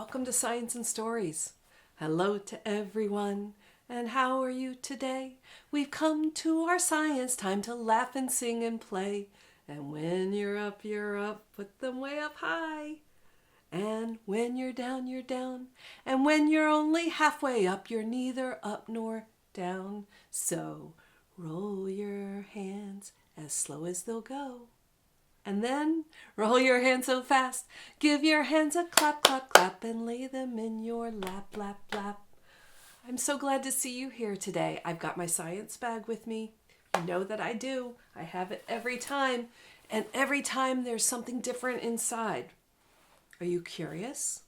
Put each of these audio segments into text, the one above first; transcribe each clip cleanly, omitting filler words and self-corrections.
welcome to Science and Stories. Hello to everyone, and how are you today? We've come to our science time to laugh and sing and play. And when you're up, put them way up high. And when you're down. And when you're only halfway up, you're neither up nor down. So roll your hands as slow as they'll go. And then roll your hands so fast, give your hands a clap, clap, clap, and lay them in your lap, lap, lap. I'm so glad to see you here today. I've got my science bag with me. You know that I do. I have it every time, and every time there's something different inside. Are you curious?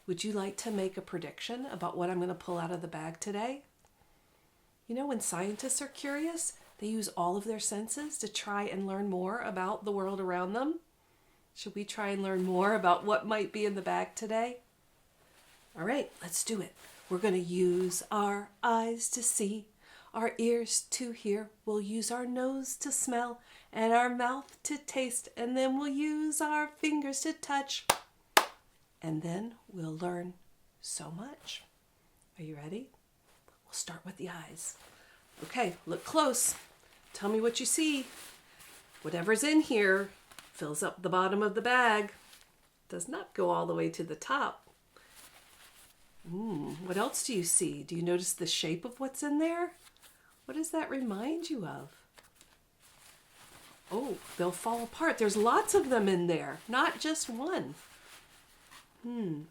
Would you like to make a prediction about what I'm going to pull out of the bag today? You know, when scientists are curious, they use all of their senses to try and learn more about the world around them. Should we try and learn more about what might be in the bag today? All right, let's do it. We're going to use our eyes to see, our ears to hear. We'll use our nose to smell and our mouth to taste. And then we'll use our fingers to touch. And then we'll learn so much. Are you ready? We'll start with the eyes. Okay, look close. Tell me what you see. Whatever's in here fills up the bottom of the bag. Does not go all the way to the top. What else do you see? Do you notice the shape of what's in there? What does that remind you of? Oh, they'll fall apart. There's lots of them in there, not just one.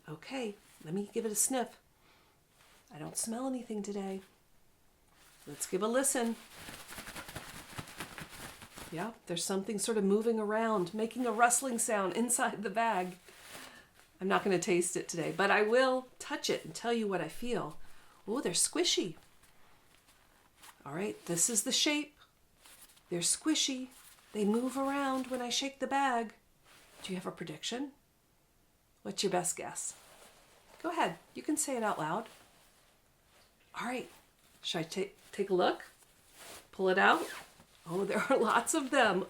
Okay, let me give it a sniff. I don't smell anything today. Let's give a listen. Yeah, there's something sort of moving around, making a rustling sound inside the bag. I'm not going to taste it today, but I will touch it and tell you what I feel. Oh, they're squishy. All right, this is the shape. They're squishy. They move around when I shake the bag. Do you have a prediction? What's your best guess? Go ahead. You can say it out loud. All right. Should I take a look? Pull it out? Oh, there are lots of them.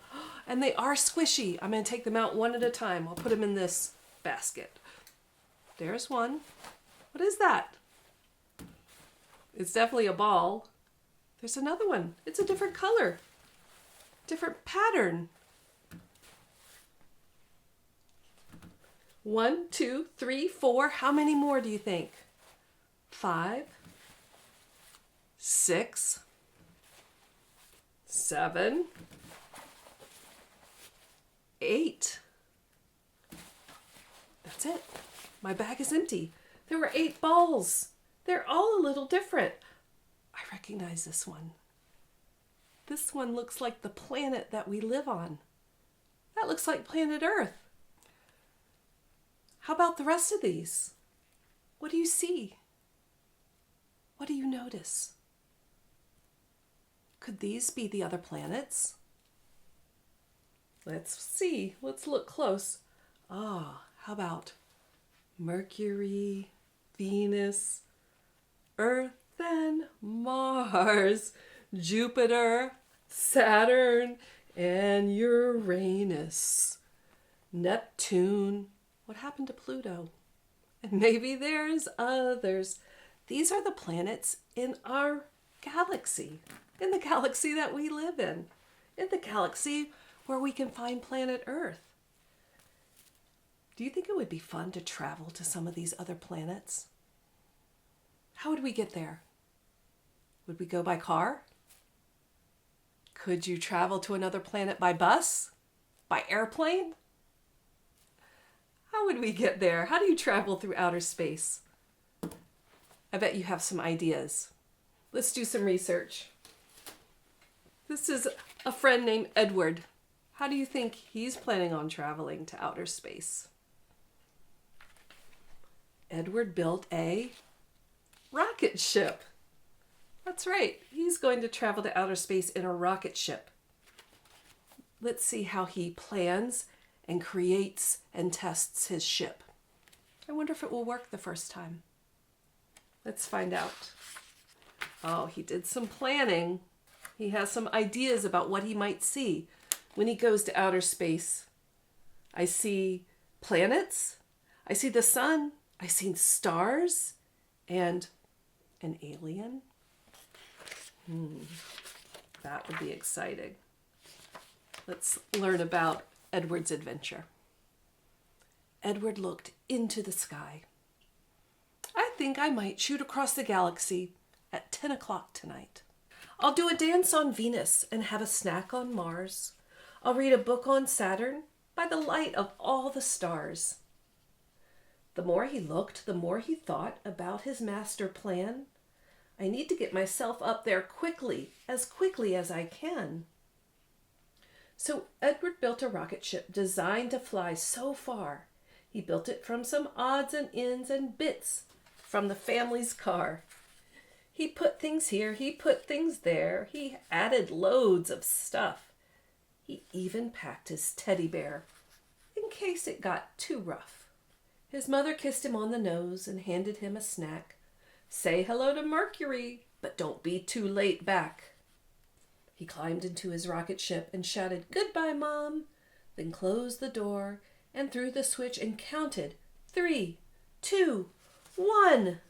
And they are squishy. I'm going to take them out one at a time. I'll put them in this basket. There's one. What is that? It's definitely a ball. There's another one. It's a different color. Different pattern. 1, 2, 3, 4. How many more do you think? 5, 6, 7, 8. That's it. My bag is empty. There were 8 balls. They're all a little different. I recognize this one. This one looks like the planet that we live on. That looks like planet Earth. How about the rest of these? What do you see? What do you notice? Could these be the other planets? Let's see. Let's look close. How about Mercury, Venus, Earth and Mars, Jupiter, Saturn, and Uranus, Neptune. What happened to Pluto? And maybe there's others. These are the planets in our galaxy, in the galaxy that we live in the galaxy where we can find planet Earth. Do you think it would be fun to travel to some of these other planets? How would we get there? Would we go by car? Could you travel to another planet by bus? By airplane? How would we get there? How do you travel through outer space? I bet you have some ideas. Let's do some research. This is a friend named Edward. How do you think he's planning on traveling to outer space? Edward built a rocket ship. That's right. He's going to travel to outer space in a rocket ship. Let's see how he plans and creates and tests his ship. I wonder if it will work the first time. Let's find out. Oh, he did some planning. He has some ideas about what he might see when he goes to outer space. I see planets. I see the sun. I seen stars and an alien. That would be exciting. Let's learn about Edward's adventure. Edward looked into the sky. I think I might shoot across the galaxy at 10 o'clock tonight. I'll do a dance on Venus and have a snack on Mars. I'll read a book on Saturn by the light of all the stars. The more he looked, the more he thought about his master plan. I need to get myself up there quickly as I can. So Edward built a rocket ship designed to fly so far. He built it from some odds and ends and bits from the family's car. He put things here, he put things there. He added loads of stuff. He even packed his teddy bear in case it got too rough. His mother kissed him on the nose and handed him a snack. Say hello to Mercury, but don't be too late back. He climbed into his rocket ship and shouted, "Goodbye, Mom," then closed the door and threw the switch and counted 3, 2, 1.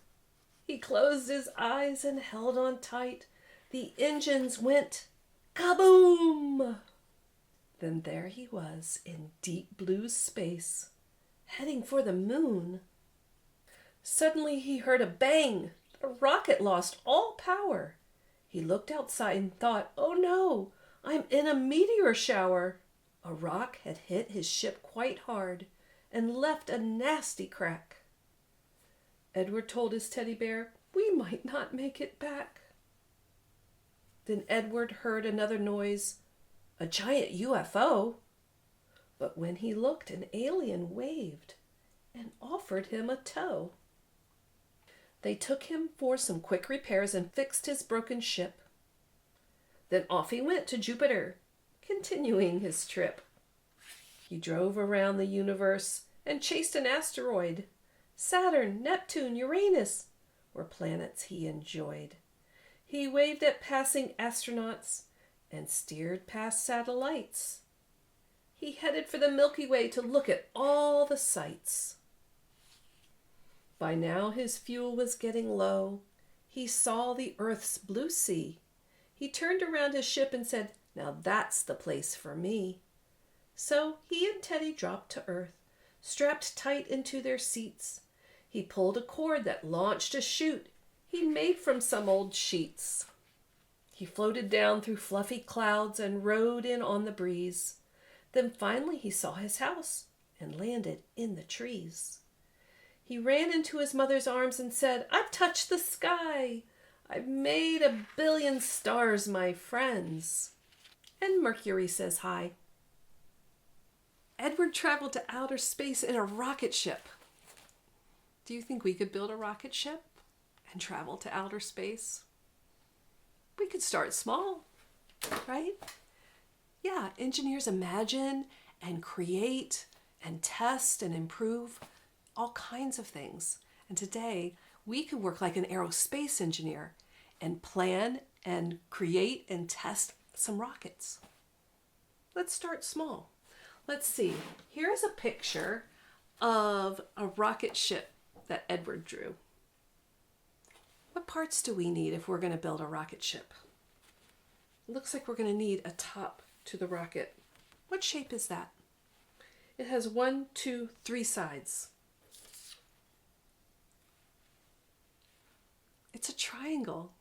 He closed his eyes and held on tight. The engines went kaboom! Then there he was in deep blue space, heading for the moon. Suddenly he heard a bang. The rocket lost all power. He looked outside and thought, "Oh no, I'm in a meteor shower." A rock had hit his ship quite hard and left a nasty crack. Edward told his teddy bear, "We might not make it back." Then Edward heard another noise, a giant UFO. But when he looked, an alien waved and offered him a tow. They took him for some quick repairs and fixed his broken ship. Then off he went to Jupiter, continuing his trip. He drove around the universe and chased an asteroid. Saturn, Neptune, Uranus were planets he enjoyed. He waved at passing astronauts and steered past satellites. He headed for the Milky Way to look at all the sights. By now his fuel was getting low. He saw the Earth's blue sea. He turned around his ship and said, "Now that's the place for me." So he and Teddy dropped to Earth, strapped tight into their seats. He pulled a cord that launched a chute he made from some old sheets. He floated down through fluffy clouds and rode in on the breeze. Then finally he saw his house and landed in the trees. He ran into his mother's arms and said, "I've touched the sky. I've made 1,000,000,000 stars, my friends." And Mercury says hi. Edward traveled to outer space in a rocket ship. Do you think we could build a rocket ship and travel to outer space? We could start small, right? Yeah, engineers imagine and create and test and improve all kinds of things. And today we can work like an aerospace engineer and plan and create and test some rockets. Let's start small. Let's see. Here's a picture of a rocket ship that Edward drew. What parts do we need if we're going to build a rocket ship? It looks like we're going to need a top to the rocket. What shape is that? It has 1, 2, 3 sides. It's a triangle.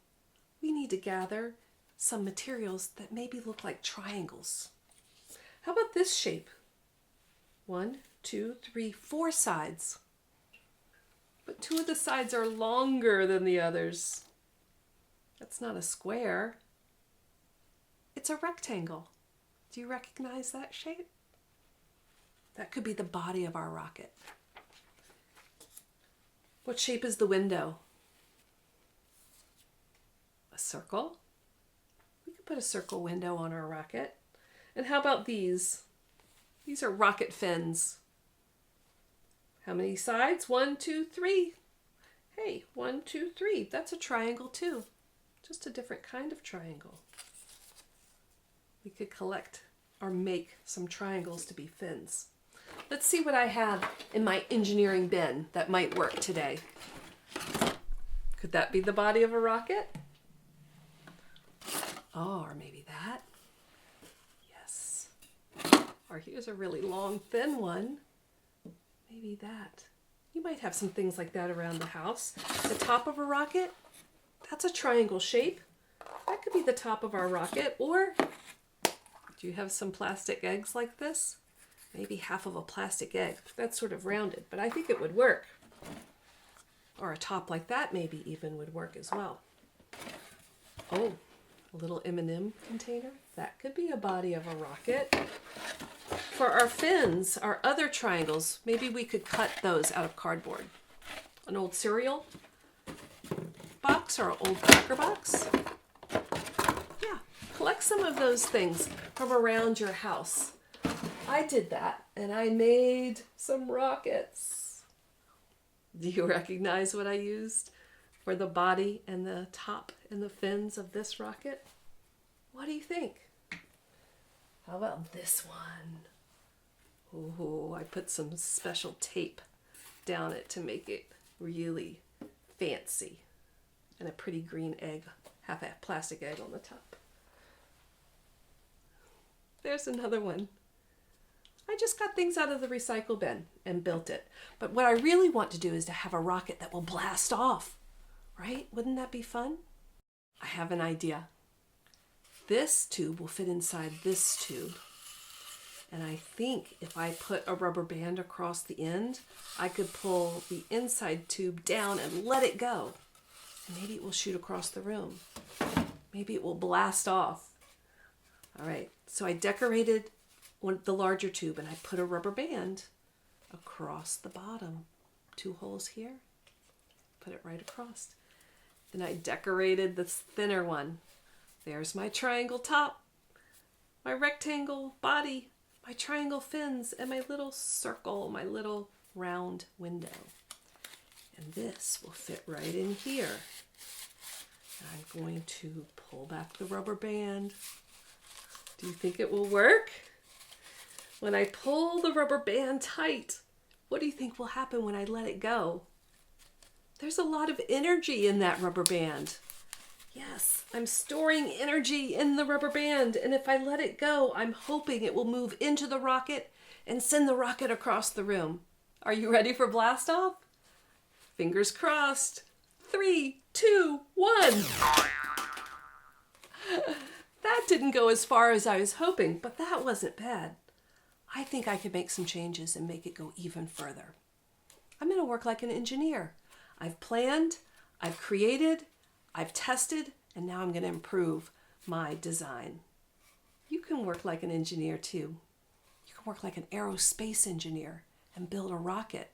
We need to gather some materials that maybe look like triangles. How about this shape? 1, 2, 3, 4 sides. But 2 of the sides are longer than the others. That's not a square. It's a rectangle. Do you recognize that shape? That could be the body of our rocket. What shape is the window? A circle. We could put a circle window on our rocket. And how about these? These are rocket fins. How many sides? 1, 2, 3. Hey, 1, 2, 3. That's a triangle too. Just a different kind of triangle. We could collect or make some triangles to be fins. Let's see what I have in my engineering bin that might work today. Could that be the body of a rocket? Oh, or maybe that. Yes. Or here's a really long, thin one. Maybe that. You might have some things like that around the house. The top of a rocket, that's a triangle shape. That could be the top of our rocket. Or do you have some plastic eggs like this? Maybe half of a plastic egg. That's sort of rounded, but I think it would work. Or a top like that maybe even would work as well. Oh, a little M&M container. That could be a body of a rocket. For our fins, our other triangles, maybe we could cut those out of cardboard. An old cereal box or an old cracker box. Yeah, collect some of those things from around your house. I did that and I made some rockets. Do you recognize what I used for the body and the top and the fins of this rocket? What do you think? How about this one? Oh, I put some special tape down it to make it really fancy. And a pretty green egg, half a plastic egg on the top. There's another one. I just got things out of the recycle bin and built it. But what I really want to do is to have a rocket that will blast off, right? Wouldn't that be fun? I have an idea. This tube will fit inside this tube. And I think if I put a rubber band across the end, I could pull the inside tube down and let it go. And maybe it will shoot across the room. Maybe it will blast off. All right, so I decorated the larger tube and I put a rubber band across the bottom. 2 holes here, put it right across. Then I decorated this thinner one. There's my triangle top, my rectangle body, my triangle fins, and my little circle, my little round window. And this will fit right in here. And I'm going to pull back the rubber band. Do you think it will work? When I pull the rubber band tight, what do you think will happen when I let it go? There's a lot of energy in that rubber band. Yes, I'm storing energy in the rubber band, and if I let it go, I'm hoping it will move into the rocket and send the rocket across the room. Are you ready for blast off? Fingers crossed. 3, 2, 1. That didn't go as far as I was hoping, but that wasn't bad. I think I could make some changes and make it go even further. I'm going to work like an engineer. I've planned, I've created, I've tested, and now I'm going to improve my design. You can work like an engineer too. You can work like an aerospace engineer and build a rocket.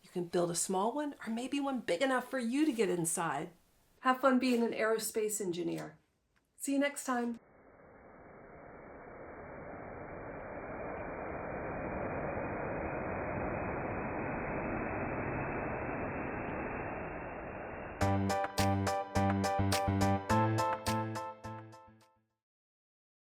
You can build a small one or maybe one big enough for you to get inside. Have fun being an aerospace engineer. See you next time.